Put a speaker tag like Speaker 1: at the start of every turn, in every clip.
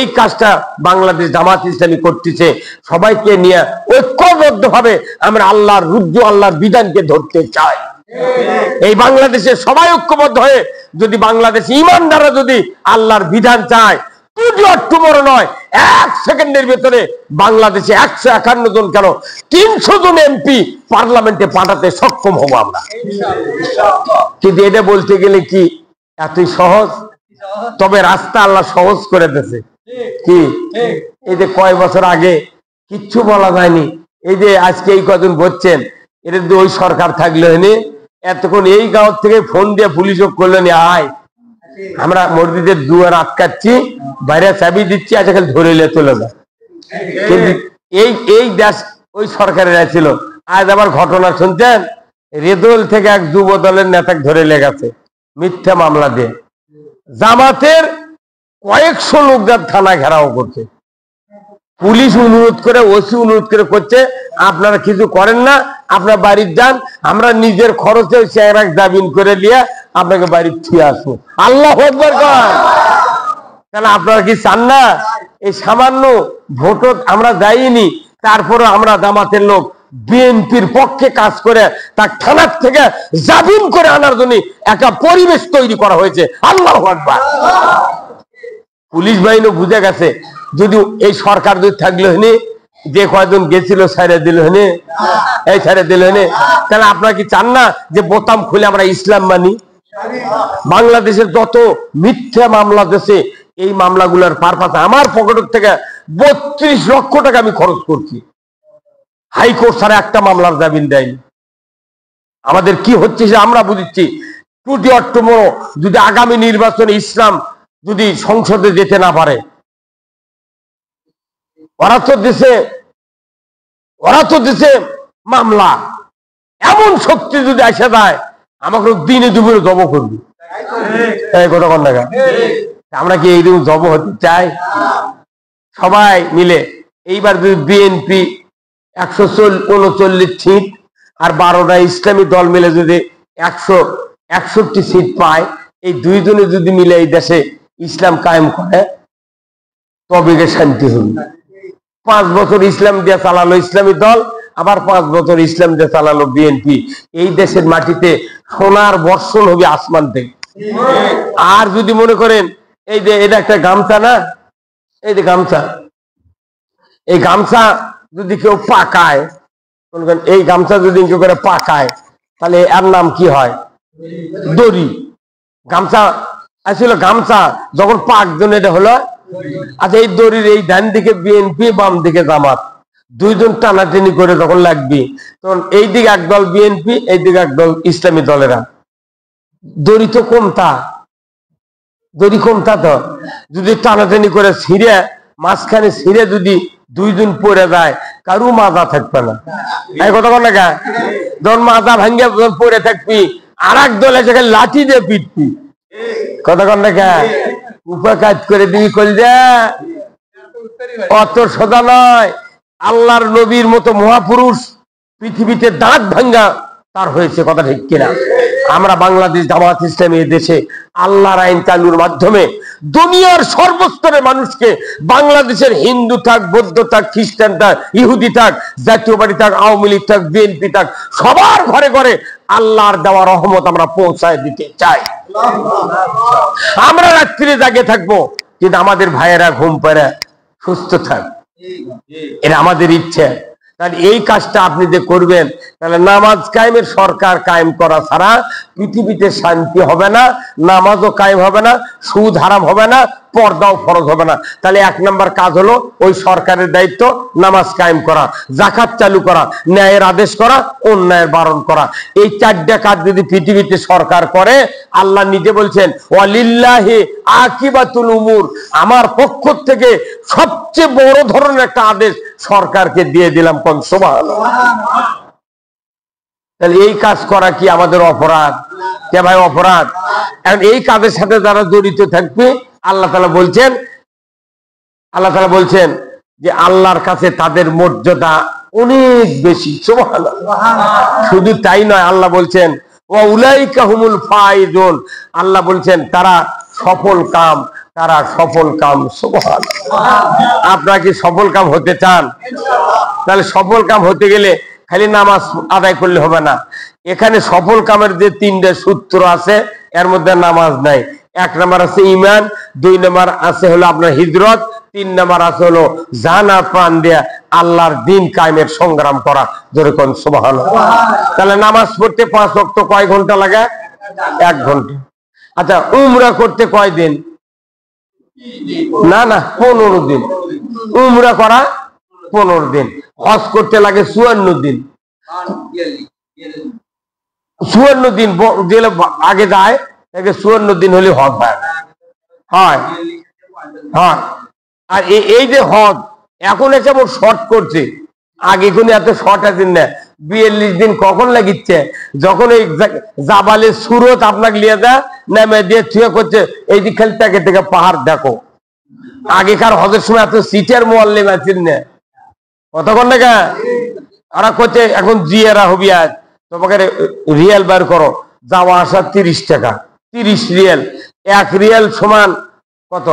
Speaker 1: এই কাজটা বাংলাদেশ জামাত ইসলামী করতেছে। সবাইকে নিয়ে ঐক্যবদ্ধভাবে আমরা আল্লাহর রুদ্র আল্লাহর বিধানকে ধরতে চাই। এই বাংলাদেশে সবাই ঐক্যবদ্ধ হয়ে যদি বাংলাদেশ ইমানদাররা যদি আল্লাহর বিধান চায়, নয় 1 সেকেন্ডের ভেতরে বাংলাদেশে 151 জন কেন 300 জন এমপি পার্লামেন্টে পাঠাতে সক্ষম হব আমরা। কিন্তু এটা বলতে গেলে কি এতই সহজ? তবে রাস্তা আল্লাহ সহজ করে দিয়েছে। কি এই যে কয় বছর আগে কিচ্ছু বলা যায়নি, এই যে আজকে এই কদিন বলছেন, এটা যদি ওই সরকার থাকলে হয়নি এতক্ষণ এই গাঁও থেকে ফোন দিয়ে পুলিশ করলেন, আয় আমরা মসজিদের দুয়ার আটকাচ্ছি, বাইরে চাবি দিচ্ছি, আজকে খালি ধরে নিয়ে চলে যায়। কিন্তু এই দেশ ওই সরকারের ছিল। আজ আবার ঘটনা শুনছেন, রেদল থেকে এক যুব দলের নেতাকে ধরে লেগেছে মিথ্যা মামলা দিয়ে। জামাতের কয়েকশো লোক যার থানা ঘেরাও করছে, পুলিশ অনুরোধ করে, ওসি অনুরোধ করে করছে আপনারা কিছু করেন না, আপনার বাড়ির যান, আমরা নিজের খরচে চেহারা জামিন করে নিয়ে আপনাকে বাড়ির ফিরে আসবো। আল্লাহু আকবার। কেন আপনারা কি চান না এই সামান্য ভোট আমরা যাইনি, তারপরে আমরা জামাতের লোক বিএনপির পক্ষে কাজ করে তার থানার থেকে জামিন করে আনার জন্য একটা পরিবেশ তৈরি করা হয়েছে। আল্লাহু আকবার। পুলিশ বাহিনী বুঝে গেছে যদি এই সরকার যদি থাকলে হয়নি, যে কয়জন গেছিল ছেড়ে দিল হয়নি, এই ছেড়ে দিল হয়নি, তাহলে আপনারা কি চান না যে বোতাম খুলে আমরা ইসলাম মানি? বাংলাদেশের যত মিথ্যা মামলা দেশে, এই মামলাগুলোর পারপাস আমার পকেটের থেকে 32 লক্ষ টাকা আমি খরচ করছি। হাইকোর্ট ছাড়া একটা মামলার জামিন দেয়নি। আমাদের কি হচ্ছে সে আমরা বুঝছি। টুটি অক্টোবর যদি আগামী নির্বাচনে ইসলাম যদি সংসদে যেতে না পারে, ওরা তো দেশে মামলা এমন শক্তি যদি আসে যায়, আমাকে দিনে দুপুরে জব করবি। আমরা কি এইরকম জব হতে চাই? সবাই মিলে এইবার যদি বিএনপি 139 সিট আর 12টা ইসলামী দল মিলে যদি 161 সিট পায়, এই দুইজনে যদি মিলে এই দেশে ইসলাম কায়েম করে, তবে শান্তি হবে। 5 বছর ইসলাম দিয়ে চালালো ইসলামী দল, আবার 5 বছর ইসলাম দিয়ে চালালো বিএনপি। এই দেশের মাটিতে সোনার বর্ষণ হবে আসমান থেকে। আর যদি মনে করেন এই যে এটা একটা গামছা না, এই যে গামছা, এই গামছা যদি কেউ পাকায়, মনে করেন এই গামছা যদি কেউ করে পাকায়, তাহলে এর নাম কি হয়? দড়ি। গামছা আসলে গামছা যখন পাকজন এটা হলো। আচ্ছা, এই দড়ির এই ডান দিকে বিএনপি, বাম দিকে জামাত, দুইজন টানাটানি করে যখন লাগবে, তখন এই দিকে একদল বিএনপি, এই দিকে একদল ইসলামী দলেরা, দড়ি তো কমতা, দড়ি কমতা। তো যদি টানাটানি করে ছিঁড়ে, মাঝখানে ছিঁড়ে যদি দুইজন পড়ে যায়, কারু মাজা থাকবে না। এই কথা বল না, যখন মাজা ভাঙ্গে পড়ে থাকবি, আর এক দল এসে লাঠি দিয়ে পিটবি। কথা কন না, উপকাজ করে দিবি কইলে অত সোজা নয়। আল্লাহর নবীর মতো মহাপুরুষ পৃথিবীতে দাঁত ভাঙ্গা তার হয়েছে, কথা ঠিক কিনা? আমরা বাংলাদেশ জামাত ইসলামী দেশে আল্লাহর আইন চালুর মাধ্যমে দুনিয়ার সর্বস্তরের মানুষকে, বাংলাদেশের হিন্দু থাক, বৌদ্ধ থাক, খ্রিস্টান থাক, ইহুদি থাক, জাতীয়বাদী থাক, আওয়ামী লীগ থাক, বিএনপি থাক, সবার ঘরে ঘরে আল্লাহর দেওয়া রহমত আমরা পৌঁছায় দিতে চাই। আমরা রাত্রিরে জাগে থাকবো, কিন্তু আমাদের ভাইয়েরা ঘুম পাড়ে সুস্থ থাক, এটা আমাদের ইচ্ছে। তাহলে এই কাজটা আপনি যে করবেন, তাহলে নামাজ কায়েমের সরকার কায়েম করা ছাড়া পৃথিবীতে শান্তি হবে না, নামাজও কায়েম হবে না, সুদ হারাম হবে না, পর্দাও ফরজ হবে না। তাহলে 1 নম্বর কাজ হলো ওই সরকারের দায়িত্ব নামাজ কায়েম করা, যাকাত চালু করা, ন্যায়ের আদেশ করা, অন্যায়ের বারণ করা। এই 4টা কাজ যদি পৃথিবীতে সরকার করে, আল্লাহ নিজে বলছেন ওয়ালিল্লাহি আকিবাতুল উমুর, আমার পক্ষ থেকে সবচেয়ে বড় ধরনের একটা আদেশ সরকারকে দিয়ে দিলাম। কোন সুবহানাল্লাহ। তাহলে এই কাজ করা কি আমাদের অপরাধ? কে ভাই অপরাধ? এখন এই কাজের সাথে যারা জড়িত থাকবে, আল্লাহ তাআলা বলছেন যে আল্লাহর কাছে তাদের মর্যাদা অনেক বেশি। সুবহানাল্লাহ। শুধু তাই নয়, আল্লাহ বলছেন ওয়া উলাইকা হুমুল ফাইজুন, আল্লাহ বলছেন তারা সফল কাম, তারা সফল কাম। সুবহানাল্লাহ। আপনারা কি সফল কাম হতে চান? তাহলে সফল কাম হতে গেলে খালি নামাজ আদায় করলে হবে না। এখানে সফল কামের যে তিনটে সূত্র আছে এর মধ্যে নামাজ নাই। 1 নাম্বার আছে ঈমান, 2 নাম্বার আছে হলো আপনার হিজরত, 3 নাম্বার আছে হলো জান আর প্রাণ দিয়ে আল্লাহর দ্বীন কায়েমের সংগ্রাম করা। যেরকম সুবহানাল্লাহ। তাহলে নামাজ পড়তে 5 ওয়াক্ত কয় ঘন্টা লাগে? 1 ঘন্টা। আচ্ছা, উমরা করতে কয় দিন? না 15 দিন। উমরা করা 15 দিন। হজ করতে লাগে 54 দিন। 54 দিন গেলে আগে যায়, 54 দিন হলে হজ হয়। হয়। আর এই যে হজ এখন এসে শর্ট করছে, আগে কোন এত শর্ট আছে না। 42 দিন কখন লাগিচ্ছে? যখন এই জাবালের সুরত আপনাকে নিয়ে যায়, নামে দিয়ে থুয়ে করছে এই যে খালি থেকে পাহাড় দেখো। আগেকার হজের সময় এত সিটের মোয়াল্লিম আছেন না, কতক্ষণ দেখা ওরা করছে এখন জিয়ারা হবি। আজ তোমাকে রিয়াল বার করো, যাওয়া আসা 30 টাকা, 30 রিয়াল। 1 রিয়াল সমান কত?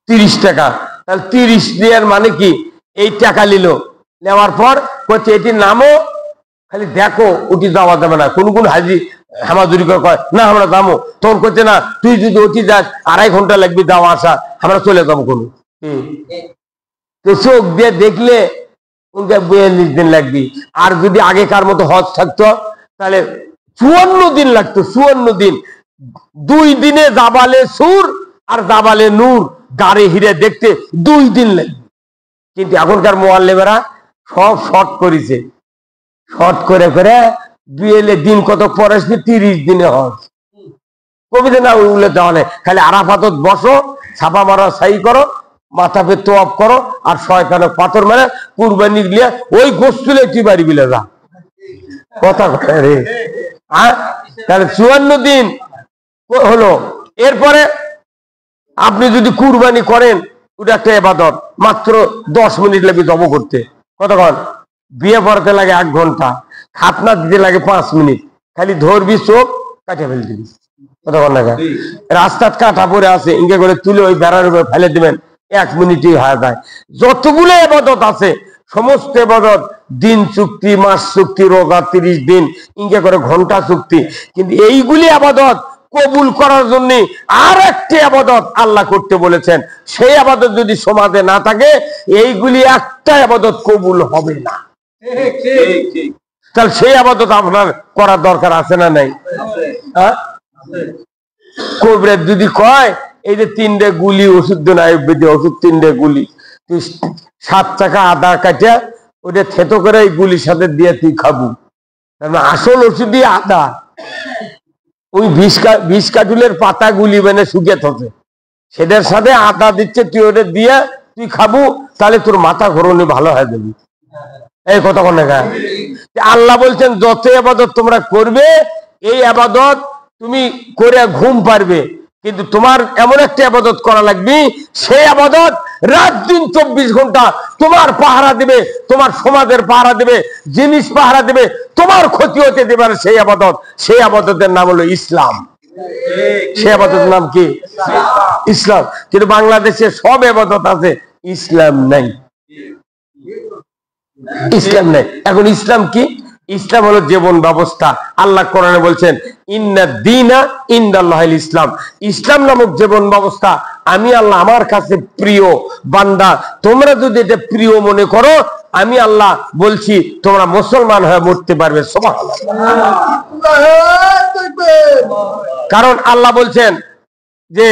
Speaker 1: 30 টাকা। তাহলে 30 রিয়াল মানে কি? এই টাকা নিল, নেওয়ার পর করছে এটির নামও খালি দেখো, উঠি যাওয়া যাবে না। কোন কোন হাজি হামাজুরি করে কয় না আমরা যাবো, তখন করছে না তুই যদি উঠি যাস 2.5 ঘন্টা লাগবে যাওয়া আসা, আমরা চলে যাবো। কোন চোখ দিয়ে দেখলে 42 দিন লাগবে। আর যদি আগেকার মতো হজ থাকতো তাহলে 54 দিন লাগতো। 54 দিন। 2 দিনে জাবালে সুর আর জাবালে নূর গাড়ি হিরে দেখতে 2 দিন লাগবে। কিন্তু এখনকার মুআল্লিমেরা সব শর্ট করেছে, শর্ট করে করে বিয়েলে দিন কত পরে 30 দিনে হজ। কবিতে না উল্লে দেওয়া নেই, খালি আরাফাতত বসো, ছাপা মারা সাই করো, মাথা পে তোয়াব করো, আর শয়তানে পাথর মেরে কুরবানি দিয়ে ওই গোস্তুলে তুই বাড়ি বিলে যা। কথা কথা রে। তাহলে 54 দিন হলো। এরপরে আপনি যদি কুরবানি করেন, ওটা একটা ইবাদত। মাত্র 10 মিনিট লাগবে জব করতে। কতক্ষণ? বিয়ে পড়াতে লাগে 1 ঘন্টা, খাতনা দিতে লাগে 5 মিনিট। খালি ধরবি, চোখ কাটে ফেলে দিবি। কতক্ষণ লাগে? রাস্তার কাটা পড়ে আছে, ইঙ্গে করে তুলে ওই বেড়ার উপরে ফেলে দিবেন, 1 মিনিটই হয়ে যায়। যতগুলো ইবাদত আছে সমস্ত ইবাদত দিন চুক্তি, মাস চুক্তি, রোজা 30 দিন, ইঙ্গে করে ঘন্টা চুক্তি। কিন্তু এইগুলি ইবাদত কবুল করার জন্য আর একটা ইবাদত আল্লাহ করতে বলেছেন। সেই ইবাদত যদি সমাজে না থাকে, এইগুলি একটা ইবাদত কবুল হবে না। তাহলে সেই ইবাদত আপনার করার দরকার আছে না নাই? কবরে যদি কয় এই যে 3টে গুলি ওষুধ দেন, আয়ুর্বেদিক ওষুধ 3টে গুলি, তুই 7 টাকা আদা কাটিয়া ওটা থেতো করে এই গুলির সাথে দিয়ে তুই খাবো। আসল ওষুধই আদা। ওই 20 কাঠুলের পাতা গুলি বেনে শুকিয়ে থাকে, সেটার সাথে আদা দিচ্ছে, তুই ওটা দিয়ে তুই খাবো, তাহলে তোর মাথা ঘোরানো ভালো হয়ে যাবি। এই কথা বলে আল্লাহ বলছেন যত ইবাদত তোমরা করবে, এই ইবাদত তুমি করে ঘুম পারবে, কিন্তু তোমার এমন একটা ইবাদত করা লাগবে, সেই ইবাদত রাত দিন 24 ঘন্টা তোমার পাহারা দিবে, তোমার সমাজের পাহারা দিবে, জিনিস পাহারা দিবে, তোমার ক্ষতি হতে দেবে না। সেই ইবাদত, সেই ইবাদতের নাম হলো ইসলাম। সেই ইবাদতের নাম কি? ইসলাম। কিন্তু বাংলাদেশে সব ইবাদত আছে, ইসলাম নাই। ইসলাম নাই। এখন ইসলাম কি? ইসলাম হলো জীবন ব্যবস্থা। আল্লাহ কোরআনে বলছেন ইন্না দীনা ইনদাল্লাহিল ইসলাম। ইসলাম নামক জীবন ব্যবস্থা আমি আল্লাহ আমার কাছে প্রিয়। বান্দা, তোমরা যদি এটা প্রিয় মনে করো, আমি আল্লাহ বলছি তোমরা মুসলমান হয়ে মরতে পারবে। সুবহানাল্লাহ। কারণ আল্লাহ বলছেন যে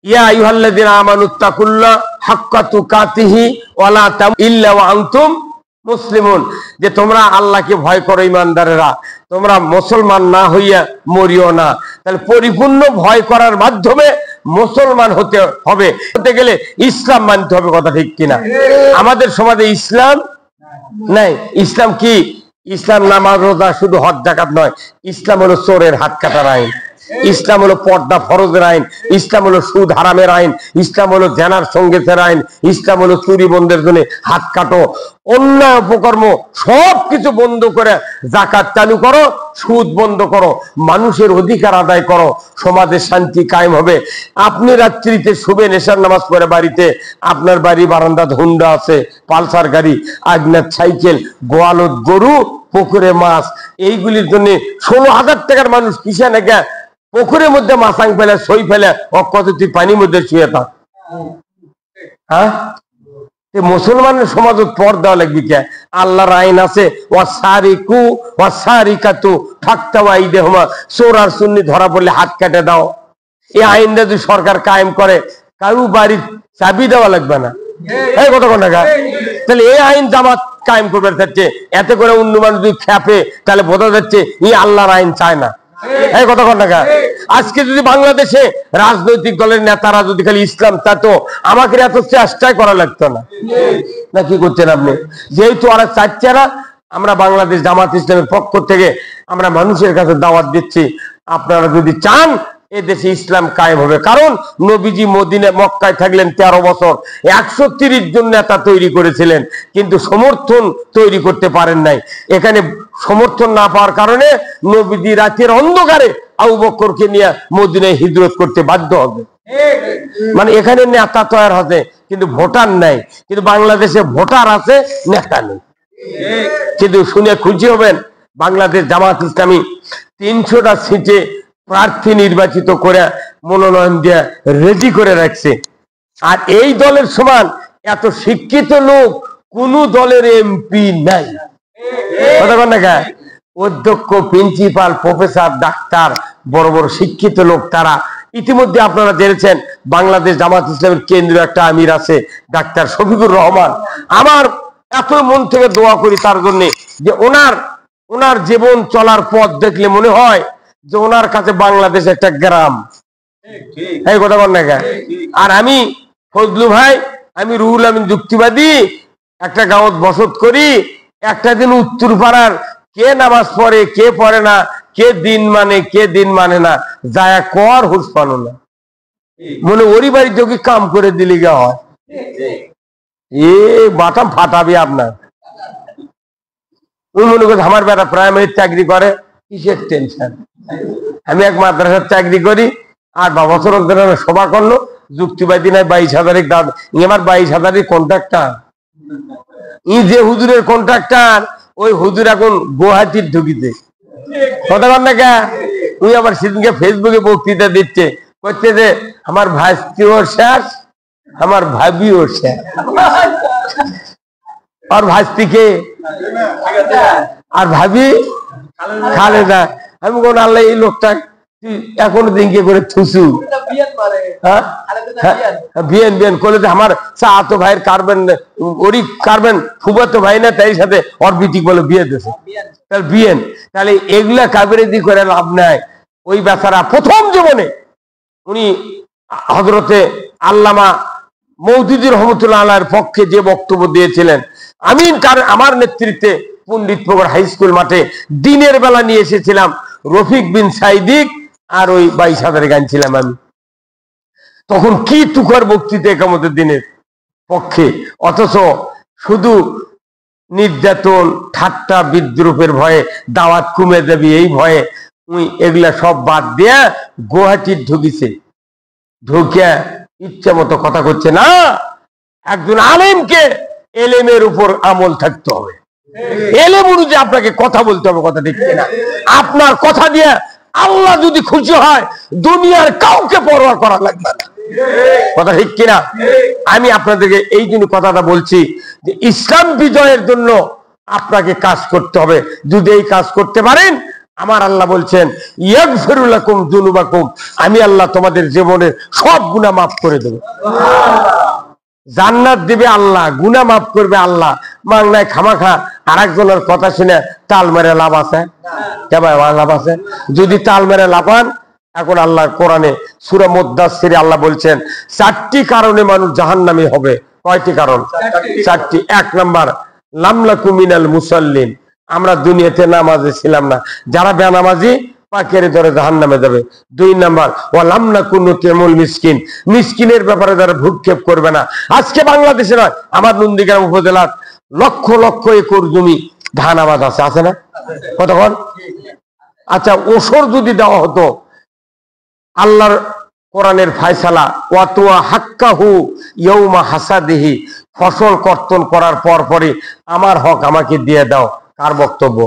Speaker 1: ইয়া আইয়ুহাল্লাযীনা আমানুত্তাকুল্লাহ হাক্কা তুকাতিহি ওয়া লা তামুতুন্না ইল্লা ওয়া আনতুম মুসলিমুন, যে তোমরা আল্লাহকে ভয় করো ইমানদারেরা, তোমরা মুসলমান না হইয়া মরিও না। তাহলে পরিপূর্ণ ভয় করার মাধ্যমে মুসলমান হতে হবে। হতে গেলে ইসলাম মানতে হবে। কথা ঠিক কিনা? আমাদের সমাজে ইসলাম নাই। ইসলাম কি? ইসলাম নামাজ রোজা শুধু হজ যাকাত নয়, ইসলাম হলো চোরের হাত কাটার আইন। ইসলাম হলো পর্দা ফরজের আইন, ইসলাম হলো সুদ হারামের আইন, ইসলাম হলো জেনার সঙ্গীতের আইন, ইসলাম হলো চুরি বন্ধের জন্য হাত কাটো, অন্যায় অপকর্ম সবকিছু বন্ধ করে যাকাত চালু করো, সুদ বন্ধ করো, মানুষের অধিকার আদায় করো, সমাজের শান্তি কায়েম হবে। আপনি রাত্রিতে শুবেন এশার নামাজ পড়ে বাড়িতে, আপনার বাড়ি বারান্দাত হুন্ডা আছে, পালসার গাড়ি, আজনার সাইকেল, গোয়ালত গরু, পুকুরে মাছ, এইগুলির জন্য 16,000 টাকার মানুষ কিসে নাকি পুকুরের মধ্যে মাছাং ফেলে সই ফেলে কত তুই পানির মধ্যে শুয়ে থাক। হ্যাঁ, মুসলমানের সমাজত পর্দা লাগবি কে? আল্লাহর আইন আছে, ওয়াসারিকু ওয়াসারিকাতু ফাকতাউ আইদিহুমা, চোর আর সুন্নি ধরা পড়লে হাত কেটে দাও। এই আইনটা যদি সরকার কায়েম করে, কারু বাড়ির চাবি দেওয়া লাগবে না। এই কত টাকা? তাহলে এই আইন জামাত কায়েম করবে থাকছে, এতে করে অন্য মানুষ যদি খেপে তাহলে বোঝা যাচ্ছে ই আল্লাহর আইন চায় না। এই কত টাকা? আজকে যদি বাংলাদেশে রাজনৈতিক দলের নেতারা যদি খালি ইসলাম চাইতো, আমাকে এত চেষ্টাই করা লাগতো না। না কি করছেন আপনি? যেহেতু ওরা চাচ্ছে না, আমরা বাংলাদেশ জামাত ইসলামের পক্ষ থেকে আমরা মানুষের কাছে দাওয়াত দিচ্ছি, আপনারা যদি চান এ দেশে ইসলাম কায়েম হবে। কারণ নবীজি মদিনা মক্কায় থাকলেন 13 বছর, 130 জন নেতা তৈরি করেছিলেন, কিন্তু সমর্থন তৈরি করতে পারেন নাই। এখানে সমর্থন না পাওয়ার কারণে নবীজি রাতের অন্ধকারে আবু বকরকে নিয়ে মদিনায় হিজরত করতে বাধ্য হবে। মানে এখানে নেতা তৈরি হবে কিন্তু ভোটার নাই, কিন্তু বাংলাদেশে ভোটার আছে, নেতা নেই। কিন্তু শুনে খুশি হবেন, বাংলাদেশ জামাত ইসলামী 300টা সিটে প্রার্থী নির্বাচিত করে মনোনয়ন দিয়ে রেডি করে রাখছে। আর এই দলের সমান এত শিক্ষিত লোক কোন দলের এমপি নাই। অধ্যক্ষ, প্রিন্সিপাল, প্রফেসর, ডাক্তার, বড় বড় শিক্ষিত লোক তারা। ইতিমধ্যে আপনারা জেনেছেন বাংলাদেশ জামাত ইসলামের কেন্দ্রীয় একটা আমির আছে ডাক্তার শফিকুর রহমান। আমার এত মন থেকে দোয়া করি তার জন্য, যে ওনার জীবন চলার পথ দেখলে মনে হয় যে ওনার কাছে বাংলাদেশ একটা গ্রাম। এই কথা বল না। আর আমি ফজলু ভাই, আমি রুহুল আমিন যুক্তিবাদী, একটা গাঁৱত বসত করি, একটা দিন উত্তর পাড়ার কে নামাজ পড়ে কে পড়ে না, কে দিন মানে না, যায় কর হুস পানো না, মনে ওরই বাড়ি যোগী কাম করে দিলি গা হয়, এ বাটাম ফাটাবি আপনার। ওই মনে করছে আমার বেটা প্রাইমারি চাকরি করে, কিসের টেনশন। আমি এক মাদ্রাসার চাকরি করি, 8 বছর সভা করলো, যুক্তিবাদী নাই, 22,000 দাম। আমার 22,000 কন্ট্রাক্টার, ই যে হুজুরের কন্ট্রাক্টার, ওই হুজুর এখন গুয়াহাটির ঢুকিতে। কথা বল না কে? তুই আবার সেদিনকে ফেসবুকে বক্তৃতা দিচ্ছে, করছে যে আমার ভাস্তিও শেষ, আমার ভাবিও শেষ। আর ভাস্তিকে আর ভাবি খালেদা। আমি কোন আল্লাহ এই লোকটা এখনো দিনকে করে থুসু বিয়েন বিয়েন করলে আমার চাতো ভাইয়ের কারবেন, ওরই কারবেন ফুবাতো ভাই না, তাই সাথে ওর বিটি বলে বিয়ে দিয়েছে, তাহলে বিয়েন। তাহলে এগুলা কাবেরেদি করে লাভ নাই। ওই বেচারা প্রথম জীবনে উনি হযরতে আল্লামা মওদুদী রহমতুল্লাহ আলাইহির পক্ষে যে বক্তব্য দিয়েছিলেন, আমি আমার নেতৃত্বে পণ্ডিতপুর হাই স্কুল মাঠে দিনের বেলা নিয়ে এসেছিলাম রফিক বিন সাইদিক, আর ওই 22,000 গান ছিলাম আমি। তখন কি টুকার বক্তৃতা একামতের দিনের পক্ষে, অথচ শুধু নির্যাতন, ঠাট্টা, বিদ্রুপের ভয়ে, দাওয়াত কমে যাবে এই ভয়ে উনি এগুলা সব বাদ দিয়ে গুয়াহাটির ঢুকিছে। ঢুকিয়া ইচ্ছা মতো কথা করছে না। একজন আলেমকে এলেমের উপর আমল থাকতে হবে, এলেম অনুযায়ী আপনাকে কথা বলতে হবে। কথা ঠিক কিনা? আপনার কথা দিয়ে আল্লাহ যদি খুশি হয়, দুনিয়ার কাউকে পরোয়া করা লাগবে না। কথা ঠিক কিনা? আমি আপনাদেরকে এই জন্য কথাটা বলছি যে ইসলাম বিজয়ের জন্য আপনাকে কাজ করতে হবে। যদি এই কাজ করতে পারেন, আমার আল্লাহ বলছেন ইয়াগফিরু লাকুম যুনুবাকুম, আমি আল্লাহ তোমাদের জীবনের সব গুনাহ মাফ করে দেব। জান্নাত দিবে আল্লাহ, গুনাহ মাফ করবে আল্লাহ। মাংনায় খামাখা আরেকজনের কথা শুনে তাল মেরে লাভ আছে? লাভ আছে? যদি তাল মেরে লাভান, এখন আল্লাহ কোরআনে সূরা মুদ্দাসসিরে আল্লাহ বলছেন 4টি কারণে মানুষ জাহান্নামী হবে। কয়টি কারণ? 4টি। 1 নাম্বার, লাম লাকু মিনাল মুসাল্লিন, আমরা দুনিয়াতে নামাজে ছিলাম না। যারা বেনামাজি পাকেরে ধরে জাহান্নামে যাবে। 2 নাম্বার ওয়ালাম নাকুনু তুতিমুল মিসকিন, মিসকিনের ব্যাপারে যারা ভ্রুক্ষেপ করবে না। আজকে বাংলাদেশে নয়, আমার নন্দীগ্রাম উপজেলার লক্ষ লক্ষ একর জমি ধান আবাদ আছে, আছে না? কতক্ষণ? আচ্ছা, ওসর যদি দেওয়া হতো, আল্লাহর কোরআনের ফায়সালা ওয়াতুয়া হাক্কাহু ইয়াউমা হাসাদিহি, ফসল কর্তন করার পর পরে আমার হক আমাকে দিয়ে দাও, কার বক্তব্য?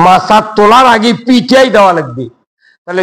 Speaker 1: মাছা তোলার আগে পিটাই দেওয়া লাগবে। তাহলে